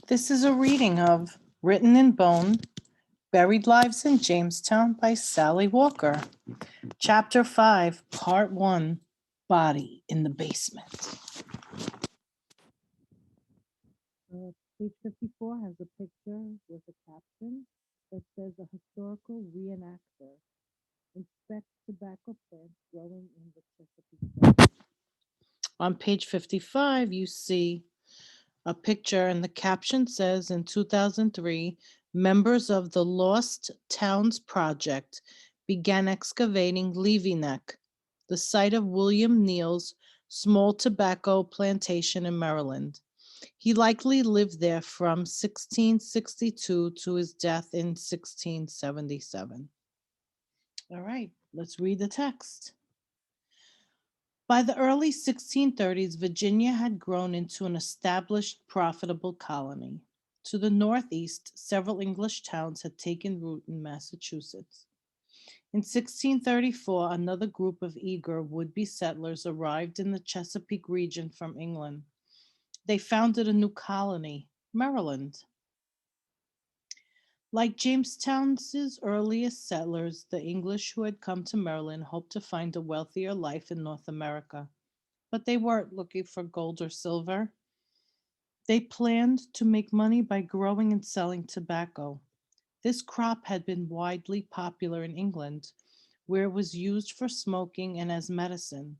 This is a reading of Written in Bone, Buried Lives in Jamestown by Sally Walker. Chapter 5, Part 1, Body in the Basement. Page 54 has a picture with a caption that says a historical reenactor inspects tobacco plants growing in the Chesapeake Bay. On page 55, you see a picture, and the caption says, in 2003, members of the Lost Towns Project began excavating Levy Neck, the site of William Neal's small tobacco plantation in Maryland. He likely lived there from 1662 to his death in 1677. All right, let's read the text. By the early 1630s, Virginia had grown into an established, profitable colony. To the northeast, several English towns had taken root in Massachusetts. In 1634, another group of eager would-be settlers arrived in the Chesapeake region from England. They founded a new colony, Maryland. Like Jamestown's earliest settlers, the English who had come to Maryland hoped to find a wealthier life in North America. But they weren't looking for gold or silver. They planned to make money by growing and selling tobacco. This crop had been widely popular in England, where it was used for smoking and as medicine.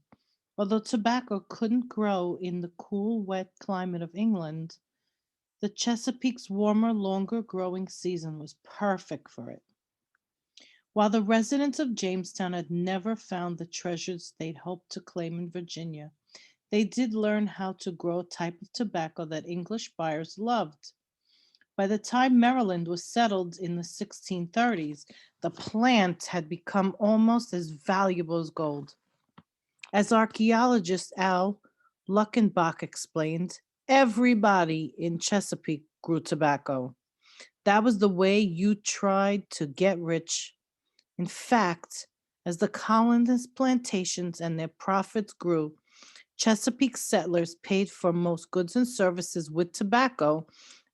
Although tobacco couldn't grow in the cool, wet climate of England, the Chesapeake's warmer, longer growing season was perfect for it. While the residents of Jamestown had never found the treasures they'd hoped to claim in Virginia, they did learn how to grow a type of tobacco that English buyers loved. By the time Maryland was settled in the 1630s, the plant had become almost as valuable as gold. As archaeologist Al Luckenbach explained, everybody in Chesapeake grew tobacco. That was the way you tried to get rich. In fact, as the colonists' plantations and their profits grew, Chesapeake settlers paid for most goods and services with tobacco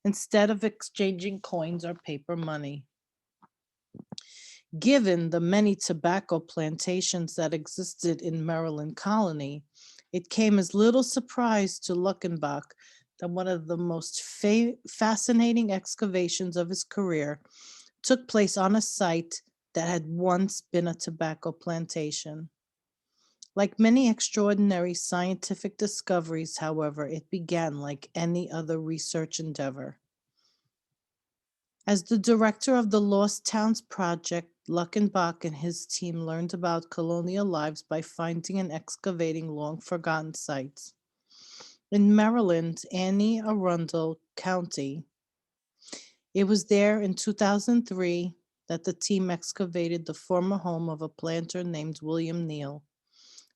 instead of exchanging coins or paper money. Given the many tobacco plantations that existed in Maryland colony, it came as little surprise to Luckenbach that one of the most fascinating excavations of his career took place on a site that had once been a tobacco plantation. Like many extraordinary scientific discoveries, however, it began like any other research endeavor. As the director of the Lost Towns Project, Luckenbach and his team learned about colonial lives by finding and excavating long-forgotten sites. In Maryland, Anne Arundel County, it was there in 2003 that the team excavated the former home of a planter named William Neal.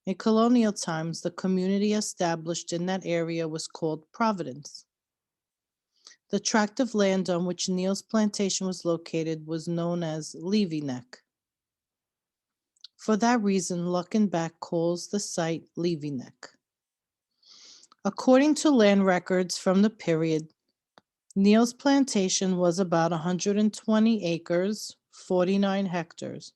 In colonial times, the community established in that area was called Providence. The tract of land on which Neal's plantation was located was known as Levy Neck. For that reason, Luckenbach calls the site Levy Neck. According to land records from the period, Neal's plantation was about 120 acres, 49 hectares,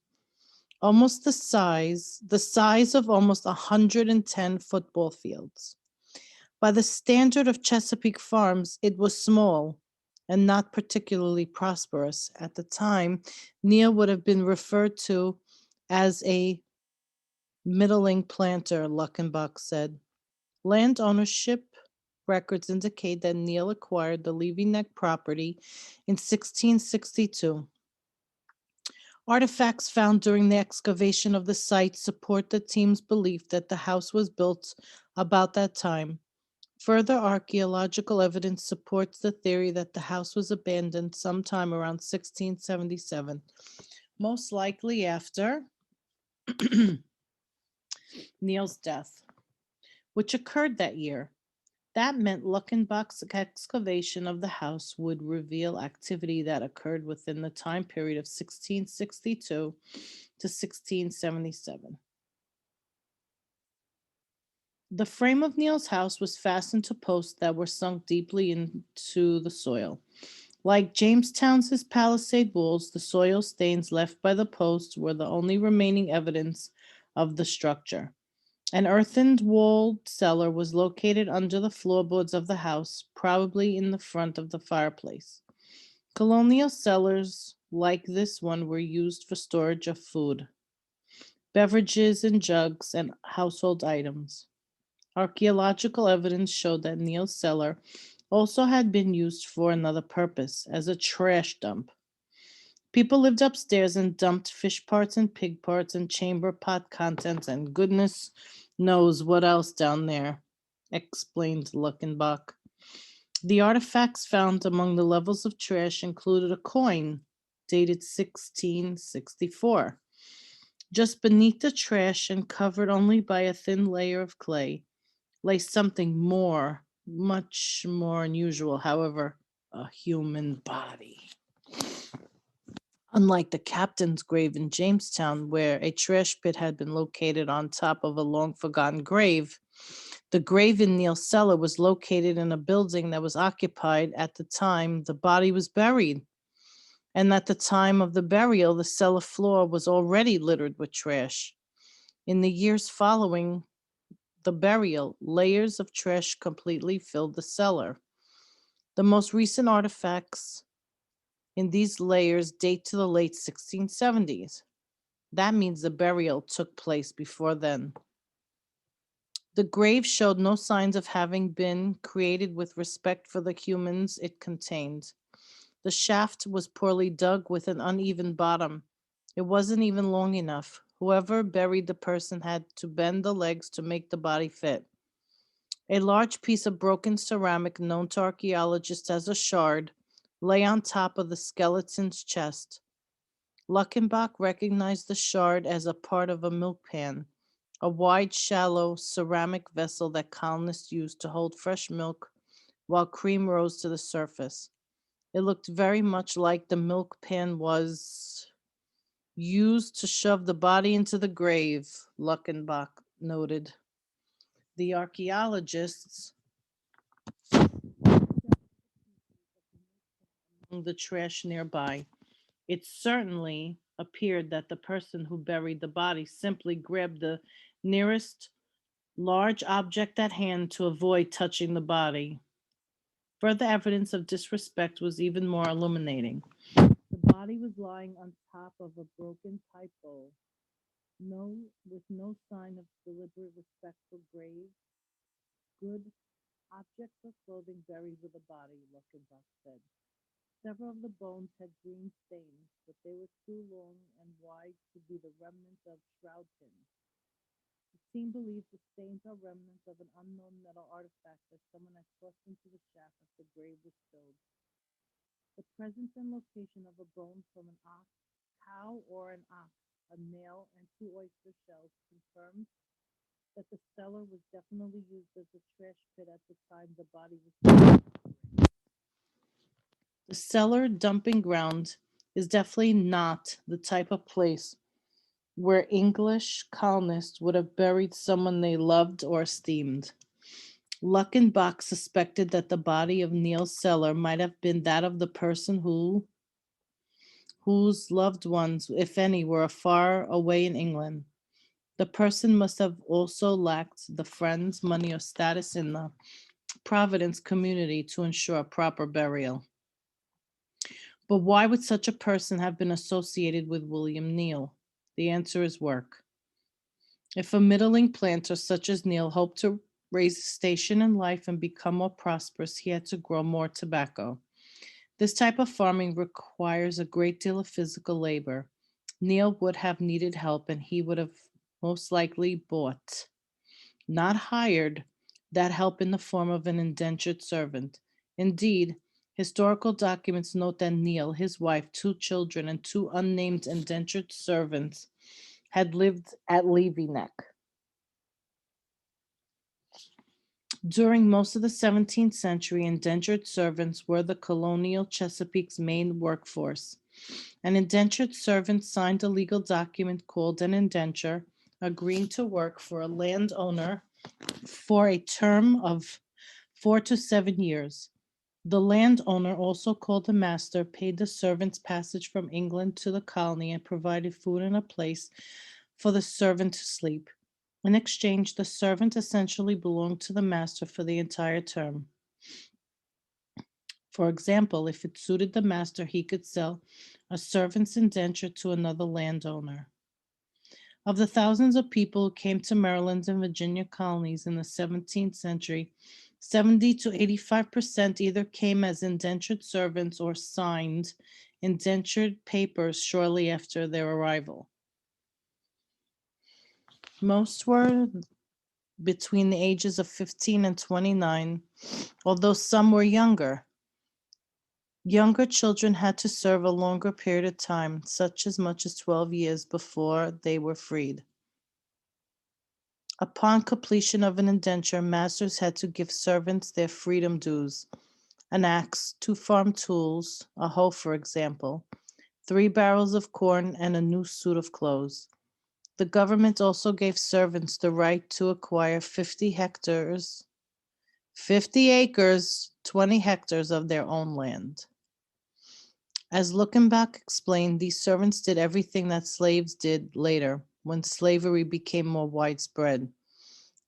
almost the size of almost 110 football fields. By the standard of Chesapeake farms, it was small and not particularly prosperous. At the time, Neal would have been referred to as a middling planter, Luckenbach said. Land ownership records indicate that Neal acquired the Levy Neck property in 1662. Artifacts found during the excavation of the site support the team's belief that the house was built about that time. Further archaeological evidence supports the theory that the house was abandoned sometime around 1677, most likely after Neal's death, which occurred that year. That meant Luckenbach's excavation of the house would reveal activity that occurred within the time period of 1662 to 1677. The frame of Neil's house was fastened to posts that were sunk deeply into the soil. Like Jamestown's palisade walls, the soil stains left by the posts were the only remaining evidence of the structure. An earthen walled cellar was located under the floorboards of the house, probably in the front of the fireplace. Colonial cellars like this one were used for storage of food, beverages in jugs, and household items. Archaeological evidence showed that Neil's cellar also had been used for another purpose, as a trash dump. People lived upstairs and dumped fish parts and pig parts and chamber pot contents and goodness knows what else down there, explained Luckenbach. The artifacts found among the levels of trash included a coin dated 1664. Just beneath the trash and covered only by a thin layer of clay lay something more, much more unusual, however, a human body. Unlike the captain's grave in Jamestown, where a trash pit had been located on top of a long forgotten grave, the grave in Neil's cellar was located in a building that was occupied at the time the body was buried. And at the time of the burial, the cellar floor was already littered with trash. In the years following the burial, layers of trash completely filled the cellar. The most recent artifacts in these layers date to the late 1670s. That means the burial took place before then. The grave showed no signs of having been created with respect for the humans it contained. The shaft was poorly dug with an uneven bottom. It wasn't even long enough. Whoever buried the person had to bend the legs to make the body fit. A large piece of broken ceramic, known to archaeologists as a shard, lay on top of the skeleton's chest. Luckenbach recognized the shard as a part of a milk pan, a wide, shallow ceramic vessel that colonists used to hold fresh milk while cream rose to the surface. It looked very much like the milk pan was used to shove the body into the grave, Luckenbach noted. The archaeologists among the trash nearby. It certainly appeared that the person who buried the body simply grabbed the nearest large object at hand to avoid touching the body. Further evidence of disrespect was even more illuminating. The body was lying on top of a broken pipe bowl, with no sign of deliberate respect for grave, good objects or clothing buried with the body, Luckenbach said. Several of the bones had green stains, but they were too long and wide to be the remnants of shroud pins. The team believes the stains are remnants of an unknown metal artifact that someone had thrust into the shaft as the grave was filled. The presence and location of a bone from an ox, cow, or an ox, a nail, and two oyster shells confirms that the cellar was definitely used as a trash pit at the time the body was found. The cellar dumping ground is definitely not the type of place where English colonists would have buried someone they loved or esteemed. Luckenbach suspected that the body of Neil's cellar might have been that of the person whose loved ones, if any, were far away in England. The person must have also lacked the friends, money, or status in the Providence community to ensure a proper burial. But why would such a person have been associated with William Neil? The answer is work. If a middling planter such as Neil hoped to raise a station in life and become more prosperous, he had to grow more tobacco. This type of farming requires a great deal of physical labor. Neil would have needed help, and he would have most likely bought, not hired, that help in the form of an indentured servant. Indeed, historical documents note that Neil, his wife, two children, and two unnamed indentured servants had lived at Levy Neck. During most of the 17th century, indentured servants were the colonial Chesapeake's main workforce. An indentured servant signed a legal document called an indenture, agreeing to work for a landowner for a term of 4 to 7 years. The landowner, also called the master, paid the servant's passage from England to the colony and provided food and a place for the servant to sleep. In exchange, the servant essentially belonged to the master for the entire term. For example, if it suited the master, he could sell a servant's indenture to another landowner. Of the thousands of people who came to Maryland and Virginia colonies in the 17th century, 70 to 85% either came as indentured servants or signed indentured papers shortly after their arrival. Most were between the ages of 15 and 29, although some were younger. Younger children had to serve a longer period of time, such as much as 12 years before they were freed. Upon completion of an indenture, masters had to give servants their freedom dues: an axe, 2 farm tools, a hoe, for example, 3 barrels of corn, and a new suit of clothes. The government also gave servants the right to acquire 50 acres, 20 hectares of their own land. As Luckenbach explained, these servants did everything that slaves did later, when slavery became more widespread.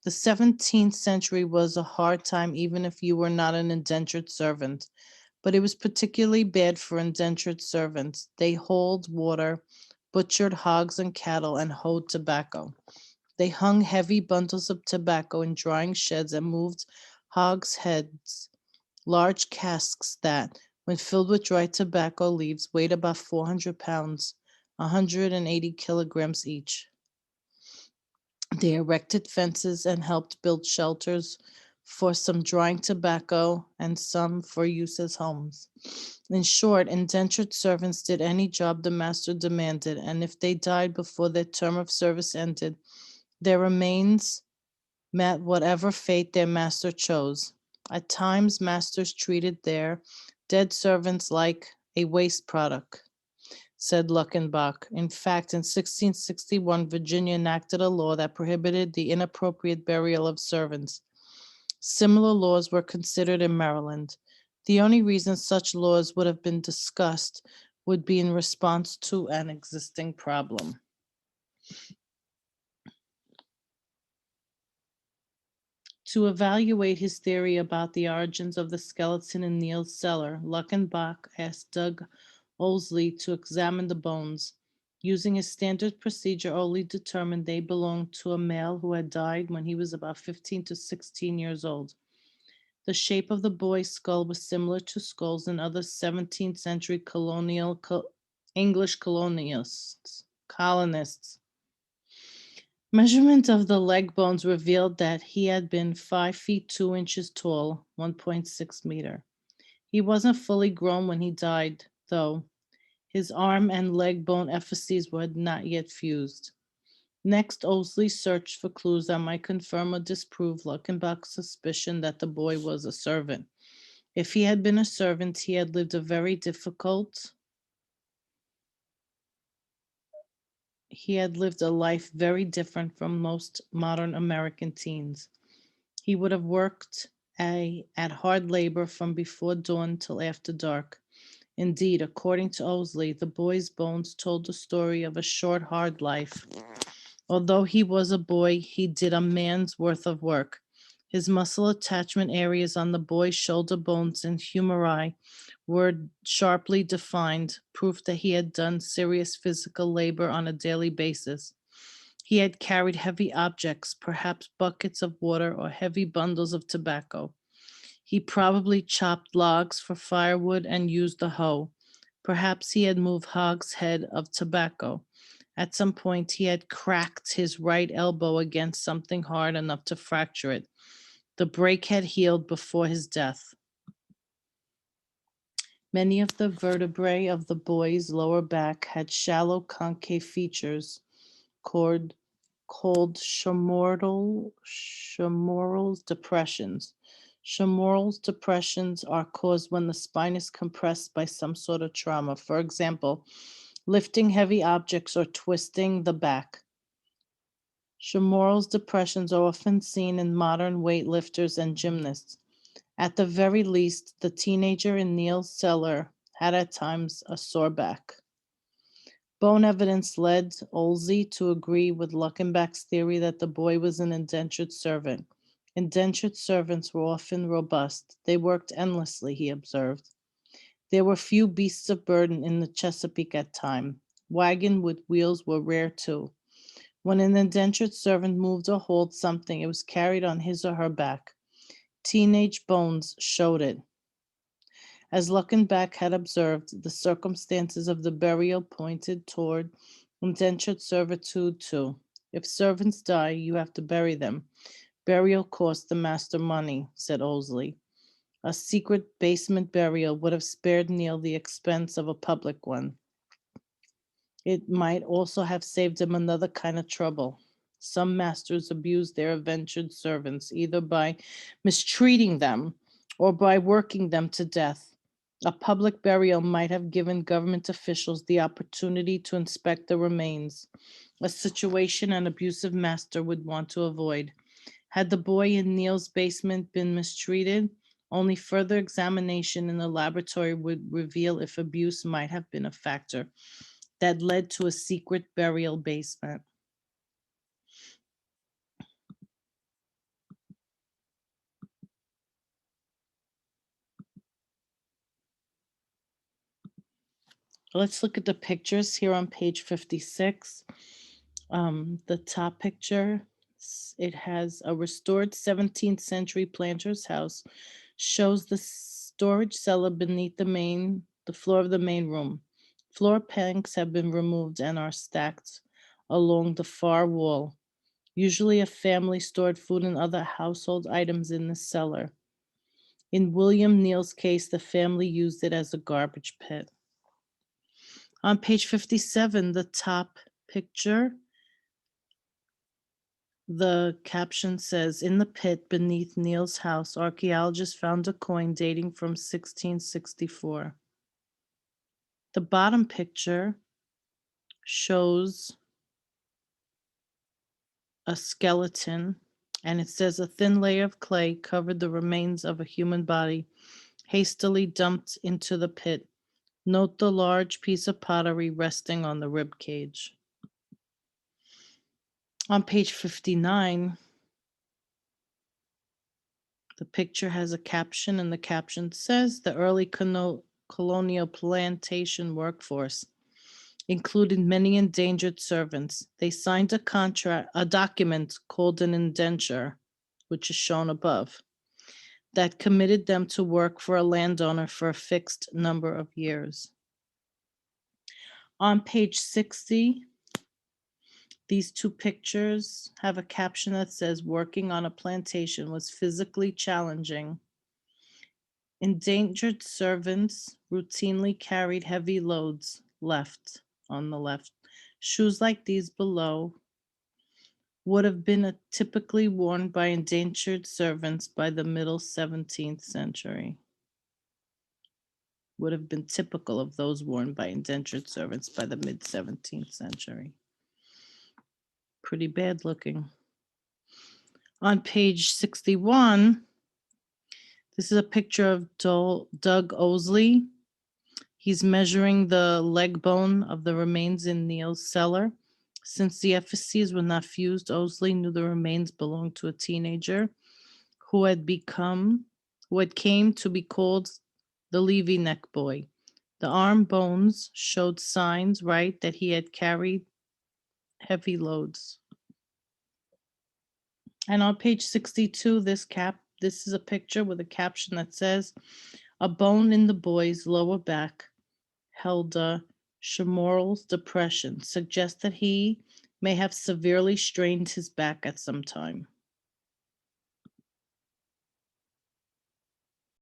The 17th century was a hard time even if you were not an indentured servant, but it was particularly bad for indentured servants. They hauled water, butchered hogs and cattle, and hoed tobacco. They hung heavy bundles of tobacco in drying sheds and moved hogs' heads, large casks that, when filled with dry tobacco leaves, weighed about 400 pounds, 180 kilograms each. They erected fences and helped build shelters for some drying tobacco and some for use as homes. In short, indentured servants did any job the master demanded, and if they died before their term of service ended, their remains met whatever fate their master chose. At times, masters treated their dead servants like a waste product, said Luckenbach. In fact, in 1661, Virginia enacted a law that prohibited the inappropriate burial of servants. Similar laws were considered in Maryland. The only reason such laws would have been discussed would be in response to an existing problem. To evaluate his theory about the origins of the skeleton in Neil's cellar, Luckenbach asked Doug Owsley to examine the bones. Using his standard procedure, Owsley determined they belonged to a male who had died when he was about 15 to 16 years old. The shape of the boy's skull was similar to skulls in other 17th century English colonists. Measurement of the leg bones revealed that he had been 5 feet 2 inches tall, 1.6 meter. He wasn't fully grown when he died, though. His arm and leg bone epiphyses were not yet fused. Next, Owsley searched for clues that might confirm or disprove Luckenbach's suspicion that the boy was a servant. If he had been a servant, he had lived a life very different from most modern American teens. He would have worked at hard labor from before dawn till after dark. Indeed, according to Owsley, the boy's bones told the story of a short, hard life. Although he was a boy, he did a man's worth of work. His muscle attachment areas on the boy's shoulder bones and humeri were sharply defined, proof that he had done serious physical labor on a daily basis. He had carried heavy objects, perhaps buckets of water or heavy bundles of tobacco. He probably chopped logs for firewood and used a hoe. Perhaps he had moved hogshead of tobacco. At some point, he had cracked his right elbow against something hard enough to fracture it. The break had healed before his death. Many of the vertebrae of the boy's lower back had shallow concave features called femoral depressions. Femoral depressions are caused when the spine is compressed by some sort of trauma. For example, lifting heavy objects or twisting the back. Femoral depressions are often seen in modern weightlifters and gymnasts. At the very least, the teenager in Neil's cellar had at times a sore back. Bone evidence led Olsey to agree with Luckenbach's theory that the boy was an indentured servant. Indentured servants were often robust. They worked endlessly, he observed. There were few beasts of burden in the Chesapeake at time. Wagon with wheels were rare too. When an indentured servant moved or hauled something, it was carried on his or her back. Teenage bones showed it. As Luckenbach had observed, the circumstances of the burial pointed toward indentured servitude too. If servants die, you have to bury them. Burial cost the master money, said Olsey. A secret basement burial would have spared Neil the expense of a public one. It might also have saved him another kind of trouble. Some masters abuse their indentured servants, either by mistreating them or by working them to death. A public burial might have given government officials the opportunity to inspect the remains, a situation an abusive master would want to avoid. Had the boy in Neil's basement been mistreated, only further examination in the laboratory would reveal if abuse might have been a factor that led to a secret burial basement. Let's look at the pictures here on page 56. The top picture, it has a restored 17th century planter's house, shows the storage cellar beneath the floor of the main room. Floor planks have been removed and are stacked along the far wall. Usually a family stored food and other household items in the cellar. In William Neal's case, the family used it as a garbage pit. On page 57, the top picture, the caption says, "In the pit beneath Neal's house, archaeologists found a coin dating from 1664. The bottom picture shows a skeleton, and it says a thin layer of clay covered the remains of a human body, hastily dumped into the pit. Note the large piece of pottery resting on the rib cage." On page 59, the picture has a caption, and the caption says, "The early colonial plantation workforce included many endangered servants. They signed a document called an indenture, which is shown above, that committed them to work for a landowner for a fixed number of years." On page 60, these two pictures have a caption that says, "Working on a plantation was physically challenging. Endangered servants routinely carried heavy loads." Left, on the left. Shoes like these below would have been typically worn by endangered servants by the middle 17th century. Would have been typical of those worn by indentured servants by the mid 17th century. Pretty bad looking. On page 61, this is a picture of Doug Osley. He's measuring the leg bone of the remains in Neil's cellar. Since the effigies were not fused, Osley knew the remains belonged to a teenager who had came to be called the Levy Neck Boy. The arm bones showed signs, right, that he had carried heavy loads. And on page 62, this is a picture with a caption that says, "A bone in the boy's lower back held a femoral depression, suggests that he may have severely strained his back at some time."